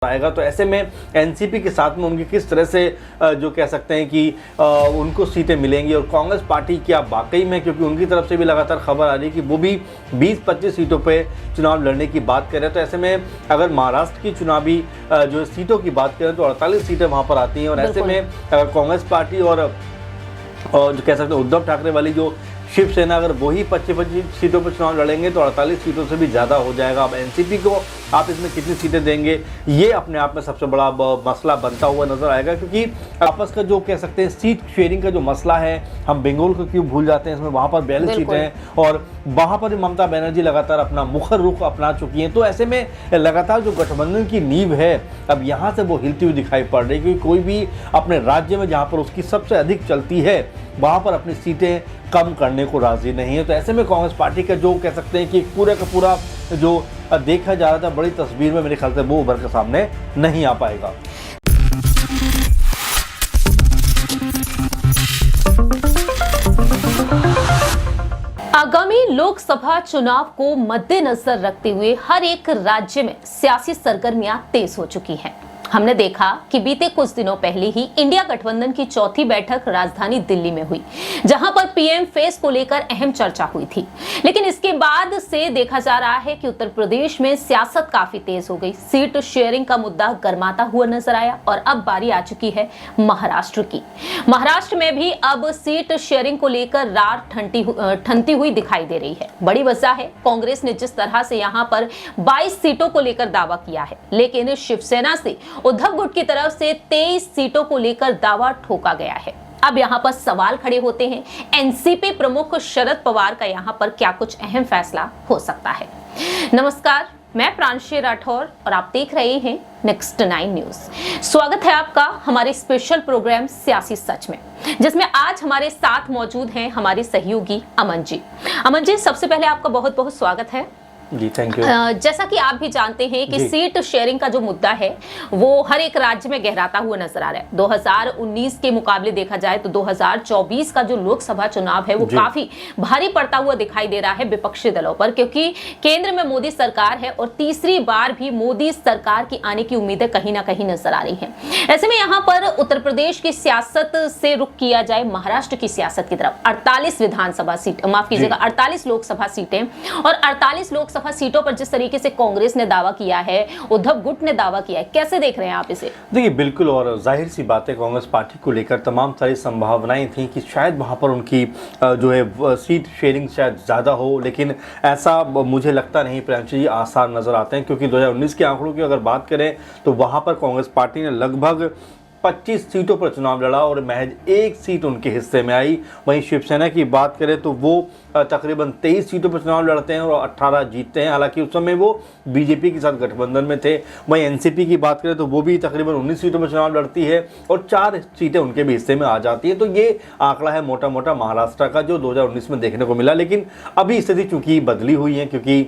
आएगा। तो ऐसे में एनसीपी के साथ में उनकी किस तरह से जो कह सकते हैं कि उनको सीटें मिलेंगी और कांग्रेस पार्टी क्या वाकई में, क्योंकि उनकी तरफ से भी लगातार खबर आ रही है कि वो भी 20-25 सीटों पे चुनाव लड़ने की बात कर रहे हैं। तो ऐसे में अगर महाराष्ट्र की चुनावी जो सीटों की बात करें तो 48 सीटें वहाँ पर आती हैं और ऐसे में कांग्रेस पार्टी और जो कह सकते हैं उद्धव ठाकरे वाली जो शिवसेना अगर वही 25-25 सीटों पर चुनाव लड़ेंगे तो 48 सीटों से भी ज़्यादा हो जाएगा। अब एनसीपी को आप इसमें कितनी सीटें देंगे, ये अपने आप में सबसे बड़ा मसला बनता हुआ नजर आएगा, क्योंकि आपस का जो कह सकते हैं सीट शेयरिंग का जो मसला है, हम बंगाल को क्यों भूल जाते हैं, इसमें वहाँ पर 42 सीटें हैं और वहाँ पर ममता बनर्जी लगातार अपना मुखर रुख अपना चुकी हैं। तो ऐसे में लगातार जो गठबंधन की नींव है अब यहाँ से वो हिलती हुई दिखाई पड़ रही है, क्योंकि कोई भी अपने राज्य में जहाँ पर उसकी सबसे अधिक चलती है वहाँ पर अपनी सीटें कम करने को राजी नहीं है। तो ऐसे में कांग्रेस पार्टी का जो कह सकते हैं कि पूरा का पूरा जो देखा जा रहा था बड़ी तस्वीर में मेरे ख्याल से वो उभर के सामने नहीं आ पाएगा। आगामी लोकसभा चुनाव को मद्देनजर रखते हुए हर एक राज्य में सियासी सरगर्मियां तेज हो चुकी हैं। हमने देखा कि बीते कुछ दिनों पहले ही इंडिया गठबंधन की चौथी बैठक राजधानी दिल्ली में हुई, जहां पर पीएम फेस को लेकर अहम चर्चा हुई थी। लेकिन इसके बाद से देखा जा रहा है कि उत्तर प्रदेश में सियासत काफी तेज हो गई। सीट शेयरिंग का मुद्दा गर्माता हुआ नजर आया और अब बारी आ चुकी है महाराष्ट्र की। महाराष्ट्र में भी अब सीट शेयरिंग को लेकर रार ठनती हुई दिखाई दे रही है। बड़ी वजह है कांग्रेस ने जिस तरह से यहां पर 22 सीटों को लेकर दावा किया है, लेकिन शिवसेना से उद्धव गुट की तरफ से 23 सीटों को लेकर दावा ठोका गया है। अब यहां पर सवाल खड़े होते हैं, एनसीपी प्रमुख शरद पवार का यहां पर क्या कुछ अहम फैसला हो सकता है। नमस्कार, मैं प्रांशी राठौर और आप देख रहे हैं नेक्स्ट 9 न्यूज। स्वागत है आपका हमारे स्पेशल प्रोग्राम सियासी सच में, जिसमें आज हमारे साथ मौजूद हैं हमारे सहयोगी अमन जी। अमन जी, सबसे पहले आपका बहुत बहुत स्वागत है जी। Thank you. जैसा कि आप भी जानते हैं कि सीट शेयरिंग का जो मुद्दा है वो हर एक राज्य में गहराता हुआ नजर आ रहा है। 2019 के मुकाबले देखा जाए तो 2024 का जो लोकसभा चुनाव है वो काफी भारी पड़ता हुआ दिखाई दे रहा है विपक्षी दलों पर, क्योंकि केंद्र में मोदी सरकार है और तीसरी बार भी मोदी सरकार की आने की उम्मीदें कहीं ना कहीं नजर आ रही है। ऐसे में यहाँ पर उत्तर प्रदेश की सियासत से रुख किया जाए महाराष्ट्र की सियासत की तरफ। 48 विधानसभा सीट, माफ कीजिएगा 48 लोकसभा सीटें और 48 लोकसभा सीटों पर जिस तरीके से कांग्रेस ने दावा किया है, उद्धव गुट ने दावा किया है, कैसे देख रहे हैं आप इसे? देखिए, बिल्कुल, और जाहिर सी बात है कांग्रेस पार्टी को लेकर तमाम सारी संभावनाएं थी कि शायद वहां पर उनकी जो है सीट शेयरिंग शायद ज़्यादा हो, लेकिन ऐसा मुझे लगता नहीं। प्रियांशु जी, आसार नज़र आते हैं, क्योंकि 2019 के आंकड़ों की अगर बात करें तो वहाँ पर कांग्रेस पार्टी ने लगभग 25 सीटों पर चुनाव लड़ा और महज 1 सीट उनके हिस्से में आई। वहीं शिवसेना की बात करें तो वो तकरीबन 23 सीटों पर चुनाव लड़ते हैं और 18 जीतते हैं, हालांकि उस समय वो बीजेपी के साथ गठबंधन में थे। वहीं एनसीपी की बात करें तो वो भी तकरीबन 19 सीटों पर चुनाव लड़ती है और 4 सीटें उनके भी हिस्से में आ जाती हैं। तो ये आंकड़ा है मोटा मोटा महाराष्ट्र का जो 2019 में देखने को मिला। लेकिन अभी स्थिति चूंकि बदली हुई है, क्योंकि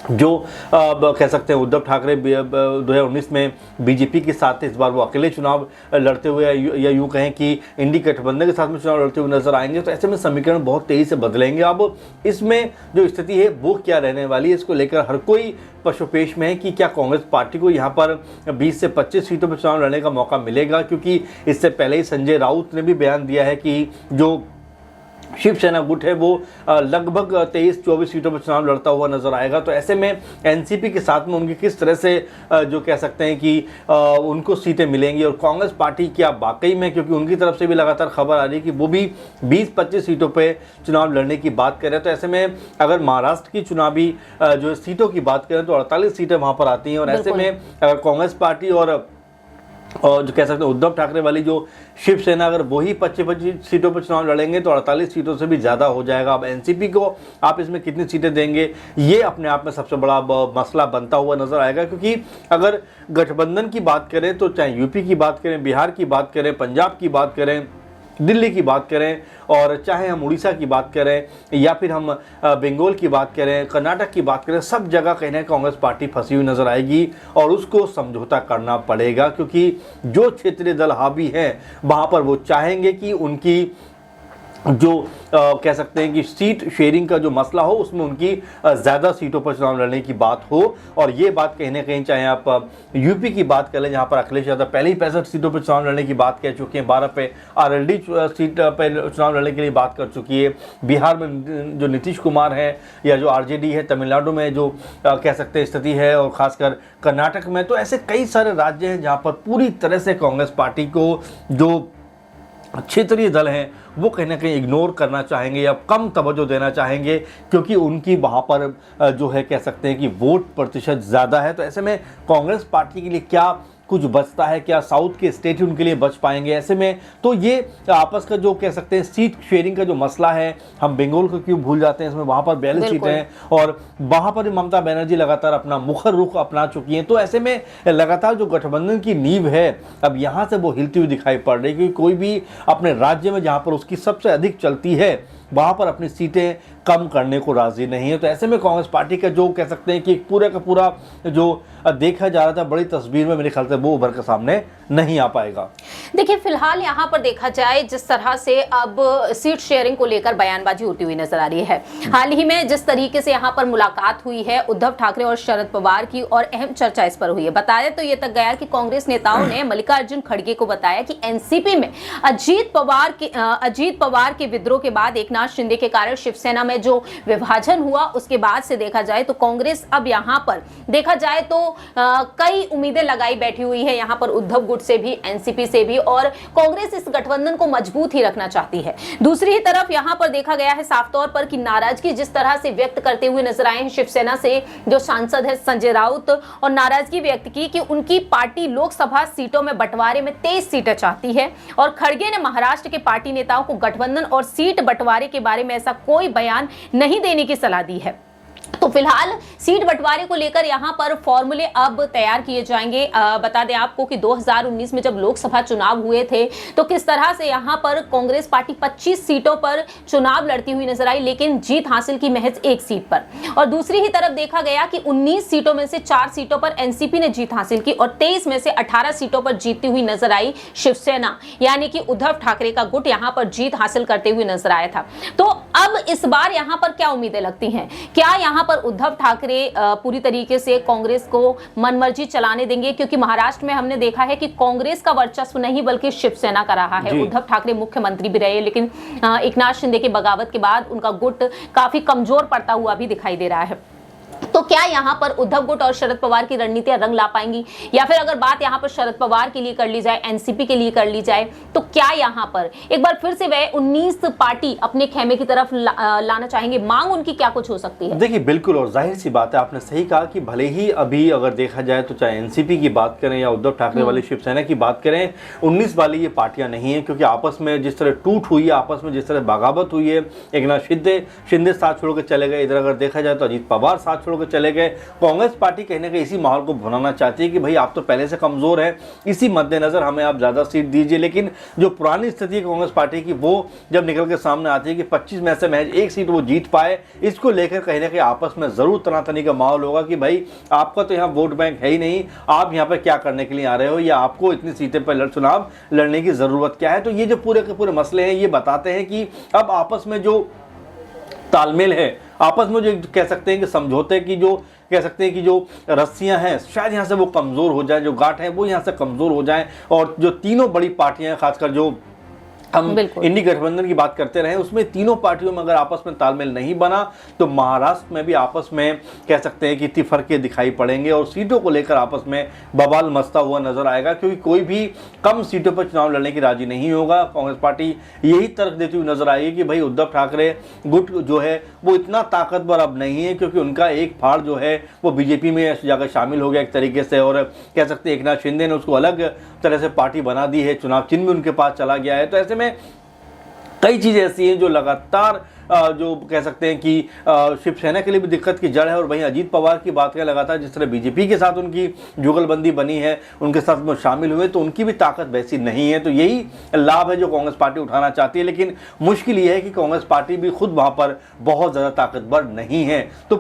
जो कह सकते हैं उद्धव ठाकरे 2019 में बीजेपी के साथ इस बार वो अकेले चुनाव लड़ते हुए या यूँ कहें कि इंडी गठबंधन के साथ में चुनाव लड़ते हुए नजर आएंगे। तो ऐसे में समीकरण बहुत तेजी से बदलेंगे। अब इसमें जो स्थिति है वो क्या रहने वाली है, इसको लेकर हर कोई पशुपेश में है कि क्या कांग्रेस पार्टी को यहाँ पर 20 से 25 सीटों पर चुनाव लड़ने का मौका मिलेगा, क्योंकि इससे पहले ही संजय राउत ने भी बयान दिया है कि जो शिवसेना गुट है वो लगभग 23-24 सीटों पर चुनाव लड़ता हुआ नजर आएगा। तो ऐसे में एनसीपी के साथ में उनकी किस तरह से जो कह सकते हैं कि उनको सीटें मिलेंगी और कांग्रेस पार्टी क्या वाकई में, क्योंकि उनकी तरफ से भी लगातार खबर आ रही है कि वो भी 20-25 सीटों पे चुनाव लड़ने की बात कर रहे हैं। तो ऐसे में अगर महाराष्ट्र की चुनावी जो सीटों की बात करें तो 48 सीटें वहाँ पर आती हैं और ऐसे में कांग्रेस पार्टी और जो कह सकते हैं उद्धव ठाकरे वाली जो शिवसेना अगर वही 25-25 सीटों पर चुनाव लड़ेंगे तो 48 सीटों से भी ज़्यादा हो जाएगा। अब एनसीपी को आप इसमें कितनी सीटें देंगे, ये अपने आप में सबसे बड़ा मसला बनता हुआ नजर आएगा, क्योंकि अगर गठबंधन की बात करें तो चाहे यूपी की बात करें, बिहार की बात करें, पंजाब की बात करें, दिल्ली की बात करें और चाहे हम उड़ीसा की बात करें या फिर हम बंगाल की बात करें, कर्नाटक की बात करें, सब जगह कहीं ना कांग्रेस पार्टी फंसी हुई नजर आएगी और उसको समझौता करना पड़ेगा, क्योंकि जो क्षेत्रीय दल हावी हैं वहाँ पर वो चाहेंगे कि उनकी जो कह सकते हैं कि सीट शेयरिंग का जो मसला हो उसमें उनकी ज़्यादा सीटों पर चुनाव लड़ने की बात हो। और ये बात कहीं ना कहीं, चाहे आप यूपी की बात करें जहां पर अखिलेश यादव पहले ही 65 सीटों पर चुनाव लड़ने की बात कह चुके हैं, 12 पे आरएलडी सीट पर चुनाव लड़ने के लिए बात कर चुकी है, बिहार में जो नीतीश कुमार है या जो आरजेडी है, तमिलनाडु में जो कह सकते हैं स्थिति है, और खासकर कर्नाटक में, तो ऐसे कई सारे राज्य हैं जहाँ पर पूरी तरह से कांग्रेस पार्टी को जो क्षेत्रीय दल हैं वो कहीं ना कहीं इग्नोर करना चाहेंगे या कम तवज्जो देना चाहेंगे, क्योंकि उनकी वहाँ पर जो है कह सकते हैं कि वोट प्रतिशत ज़्यादा है। तो ऐसे में कांग्रेस पार्टी के लिए क्या कुछ बचता है, क्या साउथ के स्टेट उनके लिए बच पाएंगे? ऐसे में तो ये आपस का जो कह सकते हैं सीट शेयरिंग का जो मसला है, हम बंगाल को क्यों भूल जाते हैं, इसमें वहाँ पर 42 सीटें हैं और वहाँ पर ममता बनर्जी लगातार अपना मुखर रुख अपना चुकी हैं। तो ऐसे में लगातार जो गठबंधन की नींव है अब यहाँ से वो हिलती हुई दिखाई पड़ रही है, क्योंकि कोई भी अपने राज्य में जहाँ पर उसकी सबसे अधिक चलती है वहाँ पर अपनी सीटें कम करने को राजी नहीं है। तो ऐसे में कांग्रेस पार्टी का जो कह सकते हैं कि पूरा का पूरा जो देखा जा रहा था बड़ी तस्वीर में, मेरे ख्याल से वो उभर कर सामने नहीं आ पाएगा। देखिए, फिलहाल यहाँ पर देखा जाए जिस तरह से अब सीट शेयरिंग को लेकर बयानबाजी होती हुई नजर आ रही है, हाल ही में जिस तरीके से यहाँ पर मुलाकात हुई है उद्धव ठाकरे और शरद पवार की, और अहम चर्चा इस पर हुई है। बताया तो ये तक गया कि कांग्रेस नेताओं ने मल्लिकार्जुन खड़गे को बताया कि एनसीपी में अजीत पवार के विद्रोह के बाद एकनाथ शिंदे के कारण शिवसेना में जो विभाजन हुआ उसके बाद से देखा जाए तो कांग्रेस अब यहाँ पर देखा जाए तो कई उम्मीदें लगाई बैठी हुई है यहाँ पर उद्धव गुट से भी, एनसीपी से भी, और कांग्रेस इस गठबंधन को मजबूत ही रखना चाहती है। दूसरी ही तरफ यहाँ पर देखा गया है साफ तौर पर कि नाराजगी जिस तरह से व्यक्त करते हुए नजर आए हैं शिवसेना से जो सांसद है संजय राउत, और नाराजगी व्यक्त की कि उनकी पार्टी लोकसभा सीटों में बंटवारे में 23 सीटें चाहती है, और खड़गे ने महाराष्ट्र के पार्टी नेताओं को गठबंधन और सीट बंटवारे के बारे में ऐसा कोई बयान नहीं देने की सलाह दी है। तो फिलहाल सीट बंटवारे को लेकर यहाँ पर फॉर्मूले अब तैयार किए जाएंगे। बता दें आपको कि 2019 में जब लोकसभा चुनाव हुए थे तो किस तरह से यहाँ पर कांग्रेस पार्टी 25 सीटों पर चुनाव लड़ती हुई नजर आई, लेकिन जीत हासिल की महज 1 सीट पर। और दूसरी ही तरफ देखा गया कि 19 सीटों में से 4 सीटों पर एनसीपी ने जीत हासिल की और 23 में से 18 सीटों पर जीतती हुई नजर आई शिवसेना, यानी कि उद्धव ठाकरे का गुट यहाँ पर जीत हासिल करते हुए नजर आया था। तो अब इस बार यहाँ पर क्या उम्मीदें लगती हैं? क्या यहाँ पर उद्धव ठाकरे पूरी तरीके से कांग्रेस को मनमर्जी चलाने देंगे? क्योंकि महाराष्ट्र में हमने देखा है कि कांग्रेस का वर्चस्व नहीं बल्कि शिवसेना का रहा है। उद्धव ठाकरे मुख्यमंत्री भी रहे, लेकिन एकनाथ शिंदे की बगावत के बाद उनका गुट काफी कमजोर पड़ता हुआ भी दिखाई दे रहा है। तो क्या यहाँ पर उद्धव गुट और शरद पवार की रणनीतियां रंग ला पाएंगी, या फिर अगर बात यहाँ पर शरद पवार के लिए कर ली जाए, एनसीपी के लिए कर ली जाए, तो क्या यहाँ पर एक बार फिर से वह 19 पार्टी अपने खेमे की तरफ लाना चाहेंगे? मांग उनकी क्या कुछ हो सकती है? देखिए, बिल्कुल, और जाहिर सी बात है, आपने सही कहा कि भले ही अभी अगर देखा जाए तो चाहे एनसीपी की बात करें या उद्धव ठाकरे वाली शिवसेना की बात करें, 19 वाली ये पार्टियां नहीं है, क्योंकि आपस में जिस तरह टूट हुई है, आपस में जिस तरह बगावत हुई है, एकनाथ शिंदे साथ छोड़ के चले गए, इधर अगर देखा जाए तो अजीत पवार साथ छोड़ के चले गए। कांग्रेस पार्टी कहीं ना कहीं इसी माहौल को भुनाना चाहती है कि भाई आप तो पहले से कमजोर है, इसी मद्देनजर हमें आप ज्यादा सीट दीजिए। लेकिन जो पुरानी स्थिति है कांग्रेस पार्टी की, वो जब निकल के सामने आती है कि 25 में से महज 1 सीट वो जीत पाए, इसको लेकर कहीं ना कहीं आपस में जरूर तनातनी का माहौल होगा कि भाई आपका तो यहाँ वोट बैंक है ही नहीं, आप यहाँ पर क्या करने के लिए आ रहे हो, या आपको इतनी सीटें पर चुनाव लड़ने की जरूरत क्या है। तो ये जो पूरे के पूरे मसले हैं ये बताते हैं कि अब आपस में जो तालमेल है, आपस में जो कह सकते हैं कि समझौते की जो कह सकते हैं कि जो रस्सियां हैं शायद यहाँ से वो कमज़ोर हो जाए, जो गांठ है वो यहाँ से कमज़ोर हो जाए, और जो तीनों बड़ी पार्टियां, खासकर जो हम इंडी गठबंधन की बात करते रहे, उसमें तीनों पार्टियों में अगर आपस में तालमेल नहीं बना तो महाराष्ट्र में भी आपस में कह सकते हैं कि तिफरके दिखाई पड़ेंगे और सीटों को लेकर आपस में बवाल मचता हुआ नजर आएगा, क्योंकि कोई भी कम सीटों पर चुनाव लड़ने की राजी नहीं होगा। कांग्रेस पार्टी यही तर्क देती हुई नजर आएगी कि भाई उद्धव ठाकरे गुट जो है वो इतना ताकतवर अब नहीं है, क्योंकि उनका एक फाड़ जो है वो बीजेपी में जाकर शामिल हो गया एक तरीके से, और कह सकते हैं एकनाथ शिंदे ने उसको अलग तरह से पार्टी बना दी है, चुनाव चिन्ह भी उनके पास चला गया है। तो ऐसे में कई चीज़ें ऐसी हैं जो लगातार जो कह सकते हैं कि शिवसेना के लिए भी दिक्कत की जड़ है। और वहीं अजीत पवार की बात करें, लगातार जिस तरह बीजेपी के साथ उनकी जुगलबंदी बनी है, उनके साथ वो शामिल हुए, तो उनकी भी ताकत वैसी नहीं है। तो यही लाभ है जो कांग्रेस पार्टी उठाना चाहती है। लेकिन मुश्किल ये है कि कांग्रेस पार्टी भी खुद वहां पर बहुत ज्यादा ताकतवर नहीं है। तो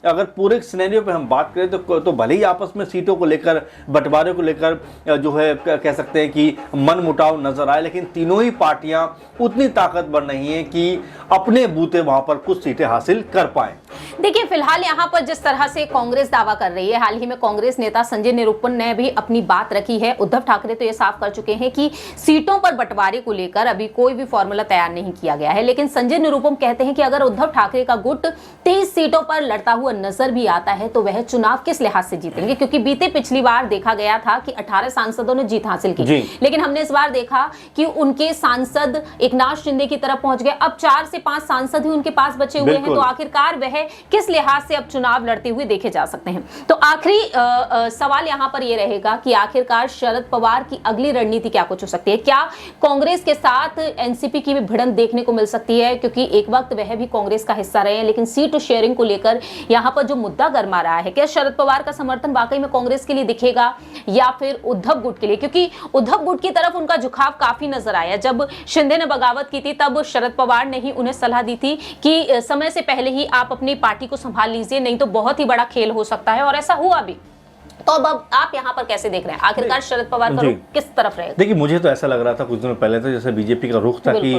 अगर पूरे सिनेरियो पे हम बात करें तो भले ही आपस में सीटों को लेकर, बंटवारे को लेकर जो है कह सकते हैं कि मनमुटाव नजर आए, लेकिन तीनों ही पार्टियां उतनी ताकतवर नहीं है कि अपने बूते वहां पर कुछ सीटें हासिल कर पाए। देखिए, फिलहाल यहाँ पर जिस तरह से कांग्रेस दावा कर रही है, हाल ही में कांग्रेस नेता संजय निरुपम ने भी अपनी बात रखी है। उद्धव ठाकरे तो ये साफ कर चुके हैं कि सीटों पर बंटवारे को लेकर अभी कोई भी फॉर्मूला तैयार नहीं किया गया है। लेकिन संजय निरुपम कहते हैं कि अगर उद्धव ठाकरे का गुट 30 सीटों पर लड़ता हुआ नजर भी आता है तो वह चुनाव किस लिहाज से जीतेंगे, क्योंकि बीते पिछली बार देखा गया था कि 18 सांसदों ने जीत हासिल की, लेकिन हमने इस बार देखा कि उनके सांसद एकनाथ शिंदे की तरफ पहुंच गए। अब 4 से 5 सांसद ही उनके पास बचे हुए हैं, तो आखिरकार वह किस लिहाज से अब चुनाव लड़ते हुए देखे जा सकते हैं। तो आखिरी सवाल यहां पर यह रहेगा कि आखिरकार शरद पवार की अगली रणनीति क्या कुछ हो सकती है। क्या कांग्रेस के साथ एनसीपी की भी भिड़ंत देखने को मिल सकती है, क्योंकि एक वक्त वह भी कांग्रेस का हिस्सा रहे हैं, लेकिन सीट शेयरिंग को लेकर यहां पर जो मुद्दा गरमा रहा है, क्या शरद पवार का समर्थन वाकई में कांग्रेस के लिए दिखेगा या फिर उद्धव गुट के लिए, क्योंकि उद्धव गुट की तरफ उनका झुकाव काफी नजर आया। जब शिंदे ने बगावत की थी तब शरद पवार ने ही उन्हें सलाह दी थी कि समय से पहले ही आप अपनी पार्टी को संभाल लीजिए, नहीं तो बहुत ही बड़ा खेल हो सकता है, और ऐसा हुआ भी। तो अब आप यहाँ पर कैसे देख रहे हैं, आखिरकार शरद पवार का रुख किस तरफ रहेगा? देखिए, मुझे तो ऐसा लग रहा था कुछ दिनों पहले तो जैसे बीजेपी का रुख था कि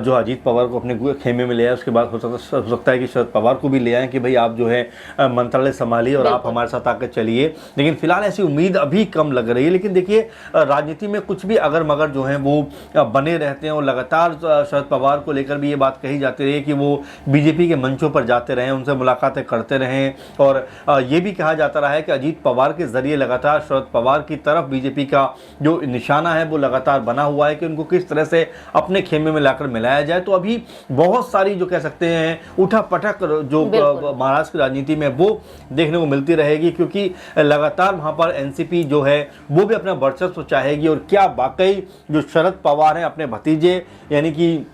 जो अजीत पवार को अपने खेमे में ले आए, उसके बाद हो सकता है कि शरद पवार को भी ले आए कि भाई आप जो है मंत्रालय संभालिए और आप हमारे साथ आकर चलिए। लेकिन फिलहाल ऐसी उम्मीद अभी कम लग रही है। लेकिन देखिए, राजनीति में कुछ भी अगर मगर जो है वो बने रहते हैं, और लगातार शरद पवार को लेकर भी ये बात कही जाती रही कि वो बीजेपी के मंचों पर जाते रहें, उनसे मुलाकातें करते रहें, और ये भी कहा जाता रहा है कि अजीत पवार के जरिए लगातार शरद पवार की तरफ बीजेपी का जो निशाना है वो लगातार बना हुआ है कि उनको किस तरह से अपने खेमे में लाकर मिलाया जाए। तो अभी बहुत सारी जो कह सकते हैं उठापटक जो महाराष्ट्र की राजनीति में वो देखने को मिलती रहेगी, क्योंकि लगातार वहां पर एनसीपी जो है वो भी अपना वर्चस्व चाहेगी। और क्या वाकई जो शरद पवार हैं अपने भतीजे यानी कि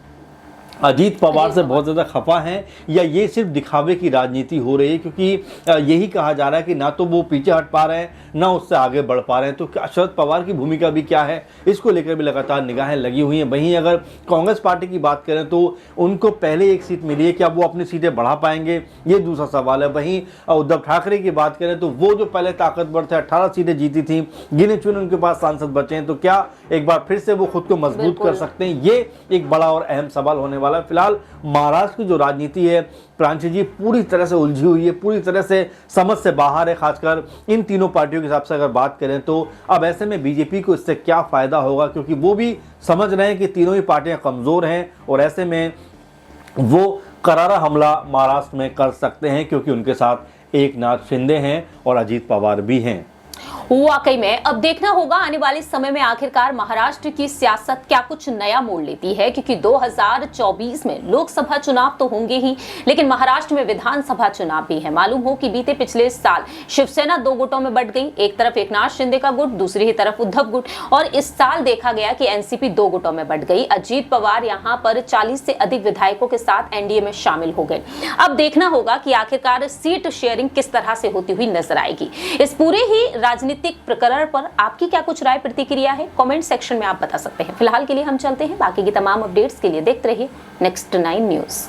अजीत पवार से बहुत ज़्यादा खफा हैं, या ये सिर्फ दिखावे की राजनीति हो रही है, क्योंकि यही कहा जा रहा है कि ना तो वो पीछे हट पा रहे हैं ना उससे आगे बढ़ पा रहे हैं। तो क्या शरद पवार की भूमिका भी क्या है, इसको लेकर भी लगातार निगाहें लगी हुई हैं। वहीं अगर कांग्रेस पार्टी की बात करें तो उनको पहले एक सीट मिली है, क्या वो अपनी सीटें बढ़ा पाएंगे, ये दूसरा सवाल है। वहीं उद्धव ठाकरे की बात करें तो वो जो पहले ताकतवर थे, 18 सीटें जीती थी, गिने चुने उनके पास सांसद बचे हैं, तो क्या एक बार फिर से वो खुद को मजबूत कर सकते हैं, ये एक बड़ा और अहम सवाल होने वाला है। फिलहाल महाराष्ट्र की जो राजनीति है प्रांशु जी पूरी तरह से उलझी हुई है, पूरी तरह से समझ से बाहर है, खासकर इन तीनों पार्टियों के हिसाब से अगर बात करें तो। अब ऐसे में बीजेपी को इससे क्या फायदा होगा, क्योंकि वो भी समझ रहे हैं कि तीनों ही पार्टियां कमजोर हैं, और ऐसे में वो करारा हमला महाराष्ट्र में कर सकते हैं, क्योंकि उनके साथ एकनाथ शिंदे हैं और अजीत पवार भी हैं। वाकई में अब देखना होगा आने वाले समय में आखिरकार महाराष्ट्र की सियासत क्या कुछ नया मोड़ लेती है, क्योंकि 2024 में लोकसभा चुनाव तो होंगे ही, लेकिन महाराष्ट्र में विधानसभा चुनाव भी है। मालूम हो कि बीते पिछले साल शिवसेना 2 गुटों में बंट गई, एक तरफ एकनाथ शिंदे का गुट, दूसरी ही तरफ उद्धव गुट, और इस साल देखा गया कि एनसीपी 2 गुटों में बंट गई। अजीत पवार यहां पर 40 से अधिक विधायकों के साथ एनडीए में शामिल हो गए। अब देखना होगा कि आखिरकार सीट शेयरिंग किस तरह से होती हुई नजर आएगी। इस पूरे ही राजनीतिक प्रकरण पर आपकी क्या कुछ राय प्रतिक्रिया है, कमेंट सेक्शन में आप बता सकते हैं। फिलहाल के लिए हम चलते हैं, बाकी की तमाम अपडेट्स के लिए देखते रहिए नेक्स्ट 9 न्यूज।